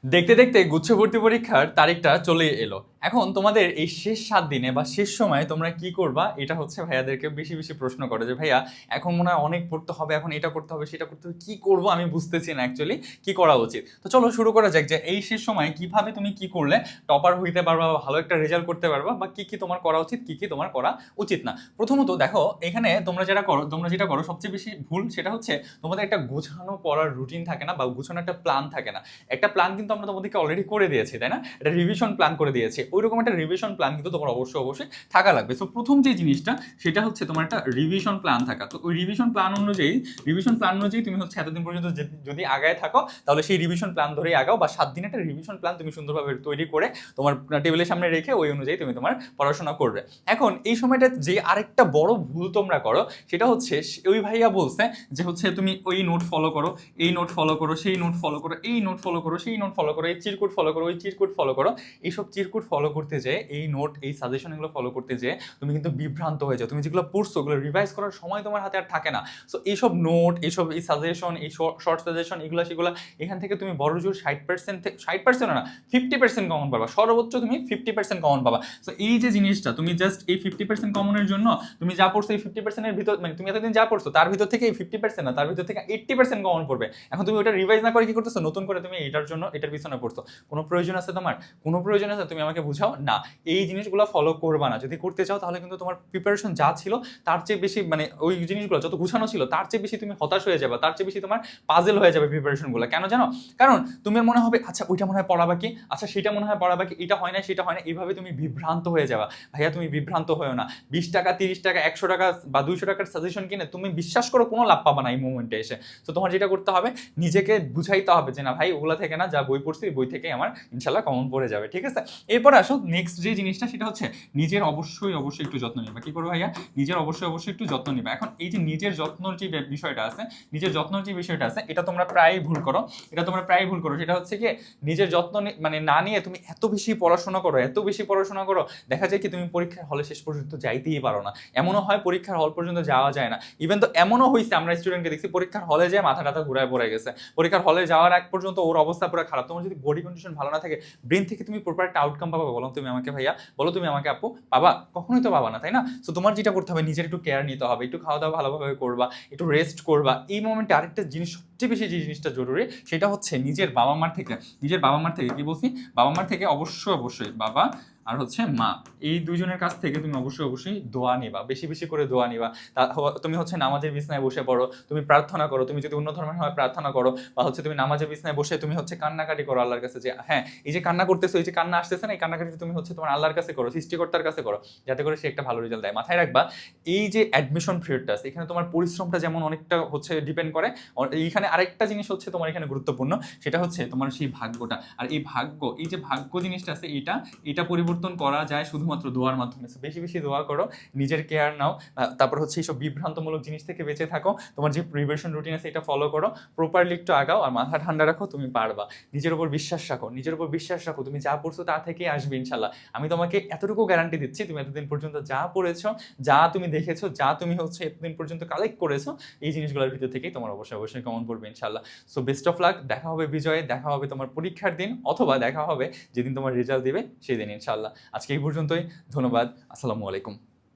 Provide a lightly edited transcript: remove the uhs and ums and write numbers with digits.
দেখতে দেখতে গুচ্ছ ভর্তি পরীক্ষার তারিখটা চলে এলো। এখন তোমাদের এই শেষ 7 দিনে বা শেষ সময়ে তোমরা কি করবা, এটা হচ্ছে ভাইয়াদেরকে বেশি বেশি প্রশ্ন করে যে ভাইয়া এখন মনে হয় অনেক পড়তে হবে, এখন এটা করতে হবে সেটা করতে হবে, কি করব আমি বুঝতেছি না অ্যাকচুয়ালি কি করা উচিত। তো চলো শুরু করা যাক যে এই শেষ সময়ে কিভাবে তুমি কি করলে টপার হইতে পারবা বা ভালো একটা রেজাল্ট করতে পারবা, বা কি কি তোমার করা উচিত, কি কি তোমার করা উচিত না। প্রথমত দেখো, এখানে তোমরা যেটা করো সবচেয়ে বেশি ভুল, সেটা হচ্ছে তোমাদের একটা গোছানো পড়ার রুটিন থাকে না, বা গোছানো একটা প্ল্যান থাকে না। একটা প্ল্যান কিন্তু আমরা তোমাদেরকে অলরেডি করে দিয়েছি, তাই না? একটা রিভিশন প্ল্যান করে দিয়েছি। ওইরকম একটা রিভিশন প্ল্যান কিন্তু তোমার অবশ্যই থাকা লাগবে। সো প্রথম যে জিনিসটা সেটা হচ্ছে তোমার একটা রিভিশন প্ল্যান থাকা। তো ওই রিভিশন প্ল্যান অনুযায়ী তুমি হচ্ছে এতদিন পর্যন্ত যদি আগায় থাকো, তাহলে সেই রিভিশন প্ল্যান ধরেই আগাও, বা 7 দিনের একটা রিভিশন প্ল্যান তুমি সুন্দরভাবে তৈরি করে তোমার টেবিলের সামনে রেখে ওই অনুযায়ী তুমি তোমার পড়াশোনা করবে। এখন এই সময়টা যে আরেকটা বড় ভুল তোমরা করো, সেটা হচ্ছে ওই ভাইয়া বলছে যে হচ্ছে তুমি ওই নোট ফলো করো, এই নোট ফলো করো, সেই নোট ফলো করো, এই নোট ফলো করো, সেই নোট ফলো করো, এই চিরকুট ফলো করো, ওই চিরকুট ফলো করো। এইসব চিরকুট ফলো করতে যেয়ে, এই নোট এই সাজেশন এগুলো ফলো করতে যেয়ে তুমি কিন্তু বিভ্রান্ত হয়ে যাও। তুমি যেগুলো পড়ছো ওগুলো রিভাইজ করার সময় তোমার হাতে আর থাকে না। সো এইসব নোট, এই সাজেশন, এই শর্ট সাজেশন, এগুলো সেগুলো এখান থেকে তুমি বড় জোর 60% না, 50% কমন পাবা। সর্বোচ্চ তুমি 50% কমন পাবা। সো এই যে জিনিসটা, তুমি জাস্ট এই 50% কমনের জন্য তুমি যা পড়ছো এই 50%-এর ভিতর, মানে তুমি এতদিন যা পড়ছো তার ভিতর থেকে এই 50% না, তার ভিতর থেকে 80% কমন পড়বে। এখন তুমি ওটা রিভাইজ না করে কি করতেছো, নতুন করে তুমি এটার পিছনে পড়ছো। কোনো প্রয়োজন আছে তোমার? কোনো প্রয়োজন আছে? তুমি আমাকে বুঝাও না। এই জিনিসগুলো ফলো করবা না। যদি করতে চাও তাহলে কিন্তু তোমার প্রিপারেশন যা ছিল তার চেয়ে বেশি, মানে ওই জিনিসগুলো যত গুছানো ছিল তার চেয়ে বেশি তুমি হতাশ হয়ে যাবে, তার চেয়ে বেশি তোমার পাজেল হয়ে যাবে প্রিপারেশনগুলো। কেন জানো? কারণ তোমার মনে হবে আচ্ছা ওইটা মনে হয় পড়া বাকি, আচ্ছা সেটা মনে হয় পড়া বাকি, এটা হয় না সেটা হয় না, এইভাবে তুমি বিভ্রান্ত হয়ে যাবা। ভাইয়া তুমি বিভ্রান্ত হয়েও না। 20 টাকা, 30 টাকা, 100 টাকা বা 200 টাকার সাজেশন কিনে তুমি বিশ্বাস করো কোনো লাভ পাবা না এই মুমেন্টে এসে। তো তোমার যেটা করতে হবে, নিজেকে বুঝাইতে হবে যে না ভাই, ওগুলা থেকে না, যা বই পড়ছি বই থেকে আমার ইনশাল্লাহ কমন পড়ে যাবে, ঠিক আছে? এরপর আসো নেক্সট যে জিনিসটা, সেটা হচ্ছে নিজের অবশ্যই একটু যত্ন নিবা। কি করবো ভাইয়া? নিজের অবশ্যই একটু যত্ন নিবা। এখন এই যে নিজের যত্নর যে বিষয়টা আছে, এটা তোমরা প্রায় ভুল করো। সেটা হচ্ছে কি, নিজের যত্ন মানে না নিয়ে তুমি এত বেশি পড়াশোনা করো, দেখা যায় কি তুমি পরীক্ষার হলে শেষ পর্যন্ত যাইতেই পারো না। এমনও হয় পরীক্ষার হল পর্যন্ত যাওয়া যায় না। ইভেন তো এমনও হয়েছে, আমরা স্টুডেন্টকে দেখছি পরীক্ষার হলে যায় মাথা টাথা ঘুরায় পড়ে গেছে। পরীক্ষার হলে যাওয়ার আগ পর্যন্ত ওর অবস্থা পুরো খারাপ। তোমার যদি বডি কন্ডিশন ভালো না থাকে, ব্রেন থেকে তুমি প্রপার একটা আউটকাম পাবা? বলো তুমি আমাকে ভাইয়া, বলো তুমি আমাকে আপু, পাবা? কখনোই তো পাবা না, তাই না? সো তোমার যেটা করতে হবে, নিজের একটু কেয়ার নিতে হবে, একটু খাওয়া দাওয়া ভালোভাবে করবা, একটু রেস্ট করবা। এই মোমেন্টে আরেকটা জিনিস, সবচেয়ে বেশি যে জিনিসটা জরুরি, সেটা হচ্ছে নিজের বাবা মার থেকে কি বলছি, বাবা মার থেকে অবশ্যই বাবা আর হচ্ছে মা, এই দুইজনের কাছ থেকে তুমি অবশ্যই দোয়া নিবা, বেশি বেশি করে দোয়া নিবা। তুমি হচ্ছে নামাজের বিছনায় বসে পড়ো, তুমি প্রার্থনা করো, তুমি যদি অন্য ধর্মের হয় প্রার্থনা করো, বা হচ্ছে তুমি নামাজের বিছনায় বসে তুমি হচ্ছে কান্নাকাটি করো আল্লাহর কাছে, যে হ্যাঁ এই যে কান্না করতেছো, এই যে কান্না আসতেছে না, এই কান্নাকাটি তুমি হচ্ছে তোমার আল্লাহর কাছে করো, সৃষ্টিকর্তার কাছে করো, যাতে করে সে একটা ভালো রেজাল্ট দেয়। মাথায় রাখবা, এই যে অ্যাডমিশন পিরিয়ডটা আছে, এখানে তোমার পরিশ্রমটা যেমন অনেকটা হচ্ছে ডিপেন্ড করে, এইখানে আরেকটা জিনিস হচ্ছে তোমার এখানে গুরুত্বপূর্ণ, সেটা হচ্ছে তোমার সেই ভাগ্যটা। আর এই যে ভাগ্য জিনিসটা আছে, এটা পরিবর্তন করা যায় শুধুমাত্র দোয়ার মাধ্যমে। বেশি বেশি দোয়া করো, নিজের কেয়ার নাও, তারপর হচ্ছে এইসব বিভ্রান্তমূলক জিনিস থেকে বেঁচে থাকো, তোমার যে প্রিপারেশন রুটিন আছে এটা ফলো করো, প্রপারলি একটু আগাও, আর মাথা ঠান্ডা রাখো, তুমি পারবা। নিজের উপর বিশ্বাস রাখো, তুমি যা পড়ছো তা থেকেই আসবে ইনশাল্লাহ। আমি তোমাকে এতটুকু গ্যারান্টি দিচ্ছি, তুমি এতদিন পর্যন্ত যা পড়েছো, যা তুমি দেখেছো, যা তুমি হচ্ছে এতদিন পর্যন্ত কালেক্ট করেছো, এই জিনিসগুলোর ভিতর থেকেই তোমার অবশ্যই কমন পড়বে ইনশাল্লাহ। So best of luck. দেখা হবে বিজয়ে, দেখা হবে তোমার পরীক্ষার দিন, অথবা দেখা হবে যেদিন তোমার রেজাল্ট দিবে সেদিন ইনশাল্লাহ। আজকে এই পর্যন্তই। ধন্যবাদ। আসসালামু আলাইকুম।